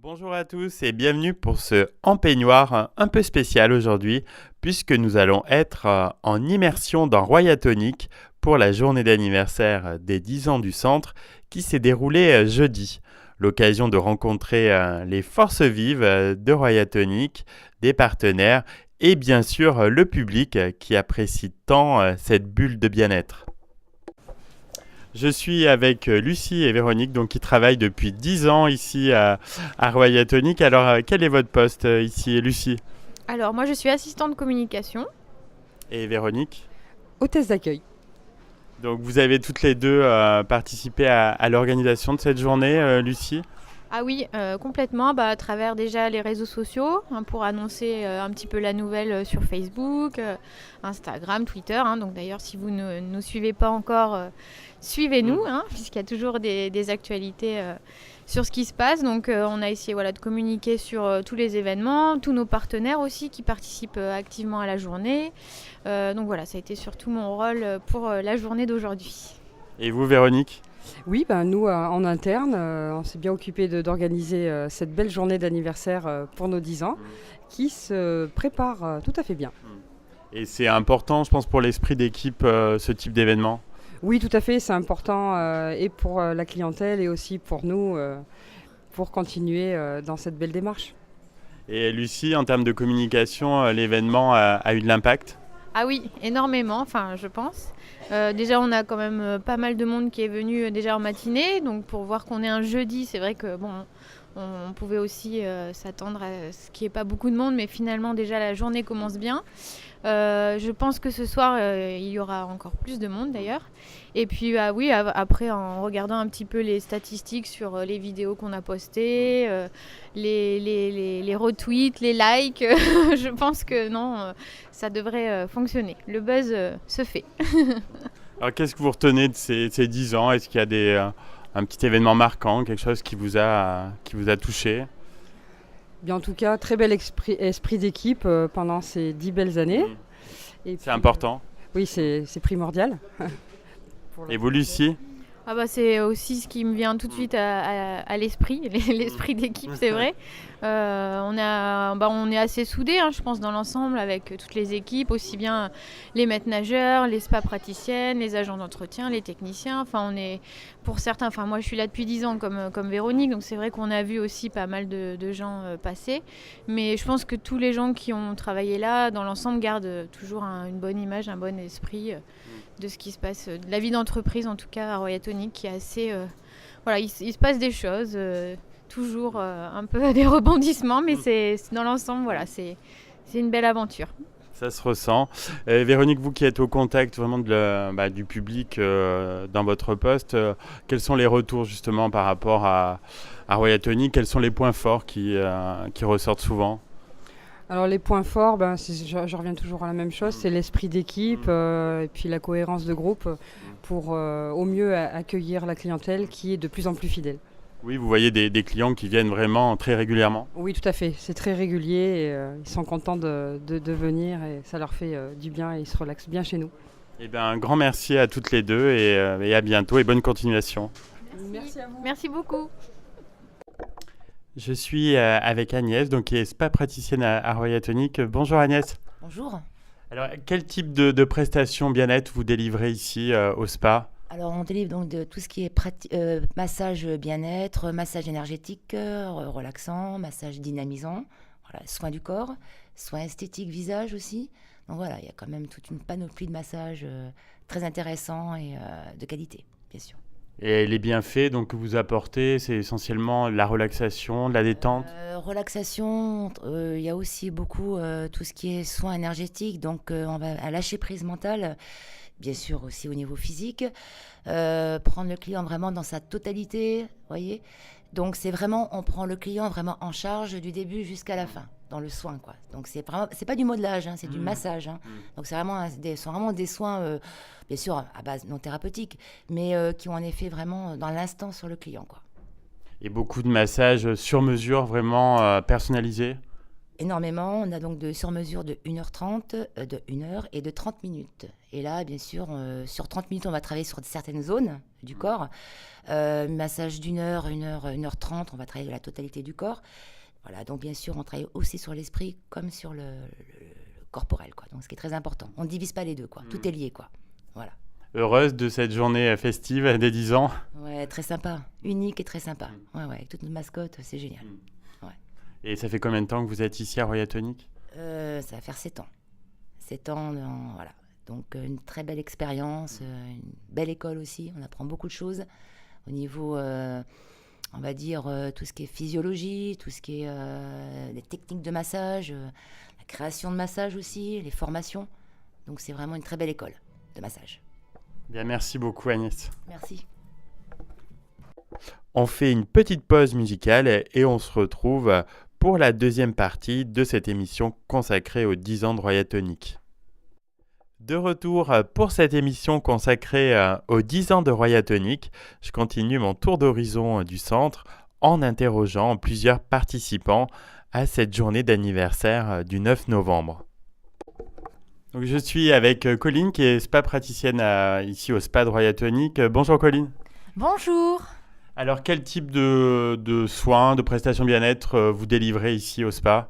Bonjour à tous et bienvenue pour ce En peignoir un peu spécial aujourd'hui puisque nous allons être en immersion dans Royatonic pour la journée d'anniversaire des 10 ans du centre qui s'est déroulée jeudi. L'occasion de rencontrer les forces vives de Royatonic, des partenaires et bien sûr le public qui apprécie tant cette bulle de bien-être. Je suis avec Lucie et Véronique donc, qui travaillent depuis 10 ans ici à Royatonic. Alors, quel est votre poste ici, Lucie? Alors moi je suis assistante de communication. Et Véronique? Hôtesse d'accueil. Donc, vous avez toutes les deux participé à l'organisation de cette journée, Lucie? Ah oui, complètement, à travers déjà les réseaux sociaux pour annoncer un petit peu la nouvelle sur Facebook, Instagram, Twitter. Donc d'ailleurs si vous ne nous suivez pas encore, suivez-nous puisqu'il y a toujours des actualités sur ce qui se passe. Donc on a essayé de communiquer sur tous les événements, tous nos partenaires aussi qui participent activement à la journée. Donc voilà, ça a été surtout mon rôle pour la journée d'aujourd'hui. Et vous, Véronique? Oui, nous, en interne, on s'est bien occupé d'organiser cette belle journée d'anniversaire pour nos 10 ans, qui se prépare tout à fait bien. Et c'est important, je pense, pour l'esprit d'équipe, ce type d'événement? Oui, tout à fait, c'est important et pour la clientèle et aussi pour nous, pour continuer dans cette belle démarche. Et Lucie, en termes de communication, l'événement a eu de l'impact? Ah oui, énormément, je pense. Déjà, on a quand même pas mal de monde qui est venu déjà en matinée. Donc, pour voir qu'on est un jeudi, c'est vrai que on pouvait aussi s'attendre à ce qu'il n'y ait pas beaucoup de monde. Mais finalement, déjà, la journée commence bien. Je pense que ce soir, il y aura encore plus de monde d'ailleurs. Et puis, oui, après, en regardant un petit peu les statistiques sur les vidéos qu'on a postées, les retweets, les likes, je pense que non, ça devrait fonctionner. Le buzz se fait. Alors, qu'est-ce que vous retenez de ces 10 ans? Est-ce qu'il y a un petit événement marquant, quelque chose qui vous a touché? Bien, en tout cas, très bel esprit d'équipe pendant ces 10 belles années. Et c'est puis, important. Oui, c'est primordial. Et vous, Lucie? C'est aussi ce qui me vient tout de suite à l'esprit, l'esprit d'équipe, c'est vrai. On est assez soudés, je pense, dans l'ensemble, avec toutes les équipes, aussi bien les maîtres nageurs, les spa praticiennes, les agents d'entretien, les techniciens. On est, pour certains, moi je suis là depuis 10 ans comme Véronique, donc c'est vrai qu'on a vu aussi pas mal de gens passer. Mais je pense que tous les gens qui ont travaillé là, dans l'ensemble, gardent toujours une bonne image, un bon esprit de ce qui se passe, de la vie d'entreprise en tout cas à Royatonic, qui est assez... il se passe des choses, toujours un peu des rebondissements, mais c'est dans l'ensemble, c'est une belle aventure. Ça se ressent. Véronique, vous qui êtes au contact vraiment du public dans votre poste, quels sont les retours justement par rapport à Royatonic? Quels sont les points forts qui ressortent souvent? Alors les points forts, je reviens toujours à la même chose, c'est l'esprit d'équipe et puis la cohérence de groupe pour au mieux accueillir la clientèle qui est de plus en plus fidèle. Oui, vous voyez des clients qui viennent vraiment très régulièrement? Oui, tout à fait, c'est très régulier et ils sont contents de venir et ça leur fait du bien et ils se relaxent bien chez nous. Eh bien, un grand merci à toutes les deux et à bientôt et bonne continuation. Merci à vous. Merci beaucoup. Je suis avec Agnès, qui est spa praticienne à Royatonic. Bonjour Agnès. Bonjour. Alors, quel type de prestations bien-être vous délivrez ici au spa? Alors, on délivre donc de tout ce qui est massage bien-être, massage énergétique, relaxant, massage dynamisant, soins du corps, soins esthétiques visage aussi. Donc voilà, il y a quand même toute une panoplie de massages très intéressants et de qualité, bien sûr. Et les bienfaits que vous apportez, c'est essentiellement la relaxation, de la détente? Relaxation, il y a aussi beaucoup tout ce qui est soins énergétiques, donc on va à lâcher prise mentale, bien sûr aussi au niveau physique, prendre le client vraiment dans sa totalité, voyez. Donc c'est vraiment, on prend le client vraiment en charge du début jusqu'à la fin, dans le soin, quoi. Donc c'est pas du modelage, c'est du massage. Donc c'est vraiment sont vraiment des soins, bien sûr à base non thérapeutique, mais qui ont un effet vraiment dans l'instant sur le client, quoi. Et beaucoup de massages sur mesure, vraiment personnalisés? Énormément. On a donc de sur-mesure de 1h30, de 1 heure et de 30 minutes. Et là, bien sûr, sur 30 minutes, on va travailler sur certaines zones du corps. Massage d'1 heure, 1h30, on va travailler la totalité du corps. Voilà, donc bien sûr, on travaille aussi sur l'esprit comme sur le corporel, quoi. Donc ce qui est très important. On ne divise pas les deux, quoi. Tout est lié, quoi. Voilà. Heureuse de cette journée festive des 10 ans. Ouais, très sympa. Unique et très sympa. Ouais, avec toute notre mascotte, c'est génial. Ouais. Et ça fait combien de temps que vous êtes ici à Royatonic ? Ça va faire 7 ans. 7 ans, voilà. Donc une très belle expérience, une belle école aussi. On apprend beaucoup de choses au niveau, on va dire, tout ce qui est physiologie, tout ce qui est les techniques de massage, la création de massage aussi, les formations. Donc c'est vraiment une très belle école de massage. Bien, merci beaucoup Agnès. Merci. On fait une petite pause musicale et on se retrouve pour la deuxième partie de cette émission consacrée aux 10 ans de Royatonic. De retour pour cette émission consacrée aux 10 ans de Royatonic, je continue mon tour d'horizon du centre en interrogeant plusieurs participants à cette journée d'anniversaire du 9 novembre. Donc je suis avec Colline qui est spa praticienne ici au spa de Royatonic. Bonjour Colline. Bonjour. Alors quel type de soins, de prestations bien-être vous délivrez ici au spa ?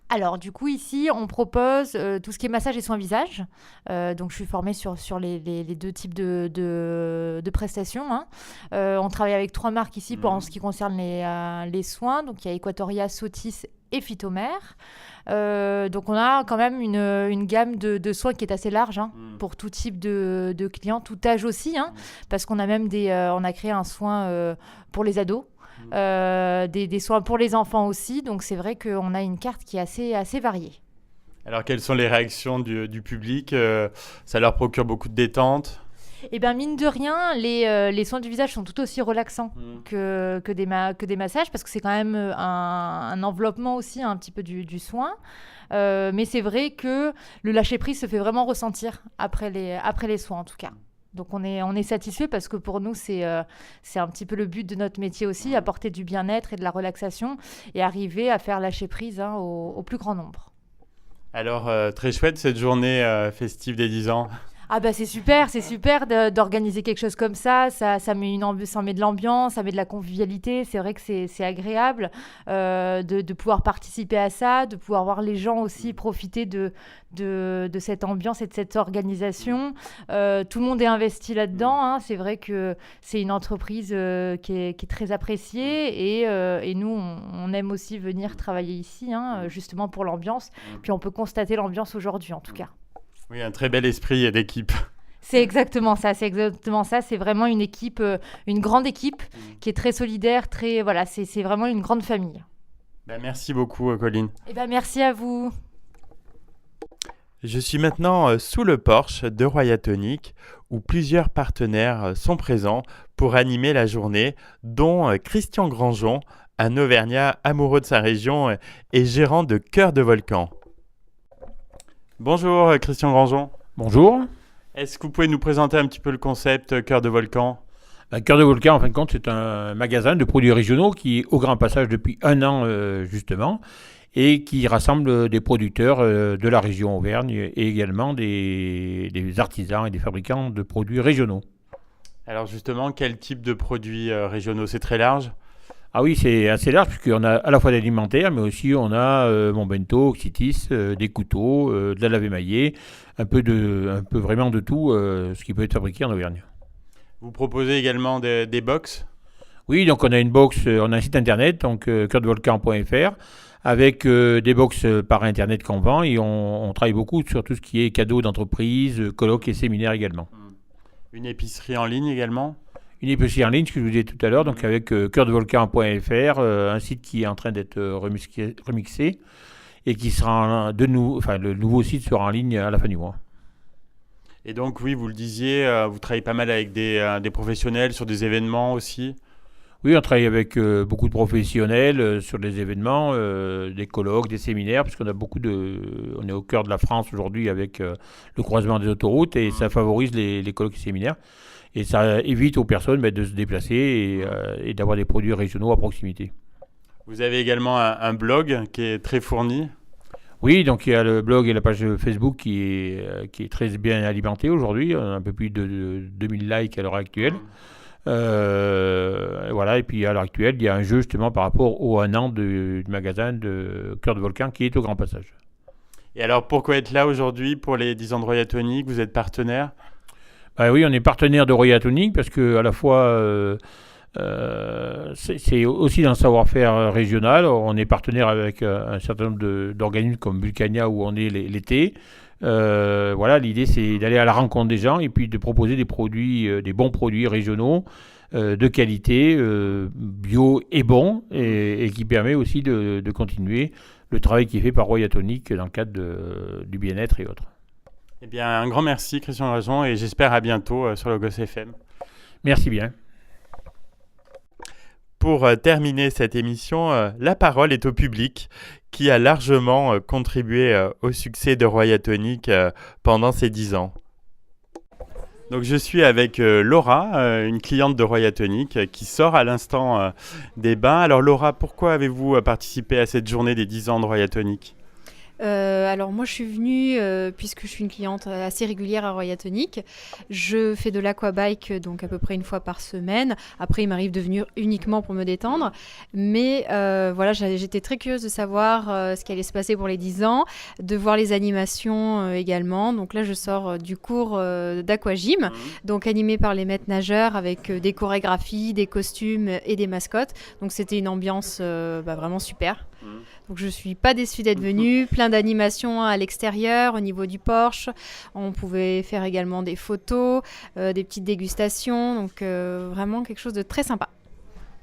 Alors du coup ici on propose tout ce qui est massage et soins visage. Donc je suis formée sur les deux types de prestations. Hein. On travaille avec 3 marques ici en ce qui concerne les soins. Donc il y a Equatoria, Sotis et Phytomère. Donc on a quand même une gamme de soins qui est assez large pour tout type de clients, tout âge aussi, parce qu'on a même on a créé un soin pour les ados. Des soins pour les enfants aussi, donc c'est vrai qu'on a une carte qui est assez variée. Alors quelles sont les réactions du public ? Ça leur procure beaucoup de détente ? Eh bien mine de rien, les soins du visage sont tout aussi relaxants que des massages, parce que c'est quand même un enveloppement aussi un petit peu du soin. Mais c'est vrai que le lâcher-prise se fait vraiment ressentir après les soins en tout cas. Donc on est satisfait parce que pour nous, c'est un petit peu le but de notre métier aussi, apporter du bien-être et de la relaxation et arriver à faire lâcher prise au plus grand nombre. Alors, très chouette cette journée festive des 10 ans. Ah bah c'est super d'organiser quelque chose comme ça met ça met de l'ambiance, ça met de la convivialité, c'est vrai que c'est agréable de pouvoir participer à ça, de pouvoir voir les gens aussi profiter de cette ambiance et de cette organisation. Tout le monde est investi là-dedans, c'est vrai que c'est une entreprise qui est très appréciée et nous on aime aussi venir travailler ici justement pour l'ambiance, puis on peut constater l'ambiance aujourd'hui en tout cas. Oui, un très bel esprit d'équipe. C'est exactement ça. C'est vraiment une équipe, une grande équipe qui est très solidaire, c'est vraiment une grande famille. Merci beaucoup, Colline. Merci à vous. Je suis maintenant sous le porche de Royatonic où plusieurs partenaires sont présents pour animer la journée, dont Christian Grandjean, un Auvergnat amoureux de sa région et gérant de Cœur de Volcan. Bonjour Christian Grandjean. Bonjour. Est-ce que vous pouvez nous présenter un petit peu le concept Cœur de Volcan ? Cœur de Volcan, en fin de compte, c'est un magasin de produits régionaux qui est au Grand Passage depuis 1 an justement et qui rassemble des producteurs de la région Auvergne et également des artisans et des fabricants de produits régionaux. Alors justement, quel type de produits régionaux ? C'est très large ? Ah oui, c'est assez large puisqu'on a à la fois d'alimentaire, mais aussi on a mon bento, Oxitis, des couteaux, de la lave émaillée, un peu vraiment de tout ce qui peut être fabriqué en Auvergne. Vous proposez également des box ? Oui, donc on a une box, on a un site internet, donc coeurdevolcan.fr, avec des box par internet qu'on vend et on travaille beaucoup sur tout ce qui est cadeaux d'entreprise, colloques et séminaires également. Une épicerie en ligne également ? Une épicerie en ligne, ce que je vous disais tout à l'heure, donc avec coeurdevolcan.fr, un site qui est en train d'être remixé et qui sera le nouveau site sera en ligne à la fin du mois. Et donc oui, vous le disiez, vous travaillez pas mal avec des professionnels sur des événements aussi ? Oui, on travaille avec beaucoup de professionnels sur des événements, des colloques, des séminaires, puisqu'on a on est au cœur de la France aujourd'hui avec le croisement des autoroutes et ça favorise les colloques et séminaires. Et ça évite aux personnes de se déplacer et d'avoir des produits régionaux à proximité. Vous avez également un blog qui est très fourni ? Oui, donc il y a le blog et la page Facebook qui est très bien alimentée aujourd'hui. On a un peu plus de 2000 likes à l'heure actuelle. Voilà, et puis à l'heure actuelle, il y a un jeu justement par rapport au 1 an du magasin de Cœur de Volcan qui est au Grand Passage. Et alors, pourquoi être là aujourd'hui pour les 10 ans de Royatonic? Vous êtes partenaire? Bah oui, on est partenaire de Royatonic parce que à la fois c'est aussi dans le savoir-faire régional. On est partenaire avec un certain nombre d'organismes comme Vulcania où on est l'été. Voilà, l'idée c'est d'aller à la rencontre des gens et puis de proposer des produits, des bons produits régionaux de qualité, bio et bons, et qui permet aussi de continuer le travail qui est fait par Royatonic dans le cadre du bien-être et autres. Eh bien, un grand merci Christian Rajon et j'espère à bientôt sur le Gosse FM. Merci bien. Pour terminer cette émission, la parole est au public qui a largement contribué au succès de Royatonic pendant ces 10 ans. Donc je suis avec Laura, une cliente de Royatonic qui sort à l'instant des bains. Alors Laura, pourquoi avez-vous participé à cette journée des 10 ans de Royatonic ? Alors moi je suis venue puisque je suis une cliente assez régulière à Royatonic. Je fais de l'aquabike donc à peu près une fois par semaine. Après il m'arrive de venir uniquement pour me détendre. Mais voilà, j'étais très curieuse de savoir ce qui allait se passer pour les 10 ans, de voir les animations également. Donc là je sors du cours d'aquagym, donc animé par les maîtres nageurs avec des chorégraphies, des costumes et des mascottes. Donc c'était une ambiance vraiment super. Donc je ne suis pas déçue d'être venue, plein d'animations à l'extérieur, au niveau du porche. On pouvait faire également des photos, des petites dégustations, donc vraiment quelque chose de très sympa.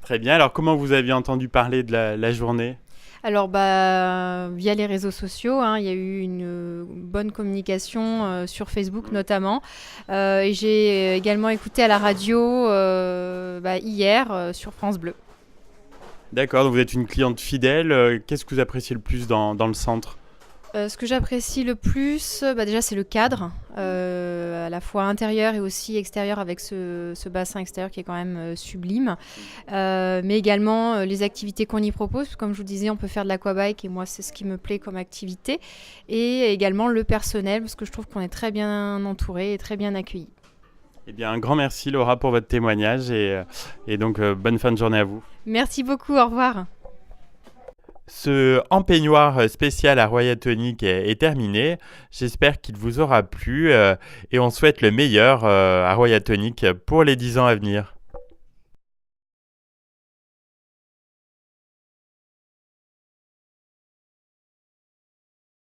Très bien, alors comment vous aviez entendu parler de la journée ? Alors via les réseaux sociaux, il y a eu une bonne communication sur Facebook notamment. Et j'ai également écouté à la radio hier sur France Bleu. D'accord, donc vous êtes une cliente fidèle. Qu'est-ce que vous appréciez le plus dans le centre ? Ce que j'apprécie le plus, déjà c'est le cadre, à la fois intérieur et aussi extérieur avec ce bassin extérieur qui est quand même sublime. Mais également les activités qu'on y propose. Comme je vous disais, on peut faire de l'aquabike et moi c'est ce qui me plaît comme activité. Et également le personnel parce que je trouve qu'on est très bien entouré et très bien accueilli. Eh bien, un grand merci Laura pour votre témoignage et donc bonne fin de journée à vous. Merci beaucoup, au revoir. Ce empeignoir spécial à Royatonic est terminé. J'espère qu'il vous aura plu et on souhaite le meilleur à Royatonic pour les 10 ans à venir.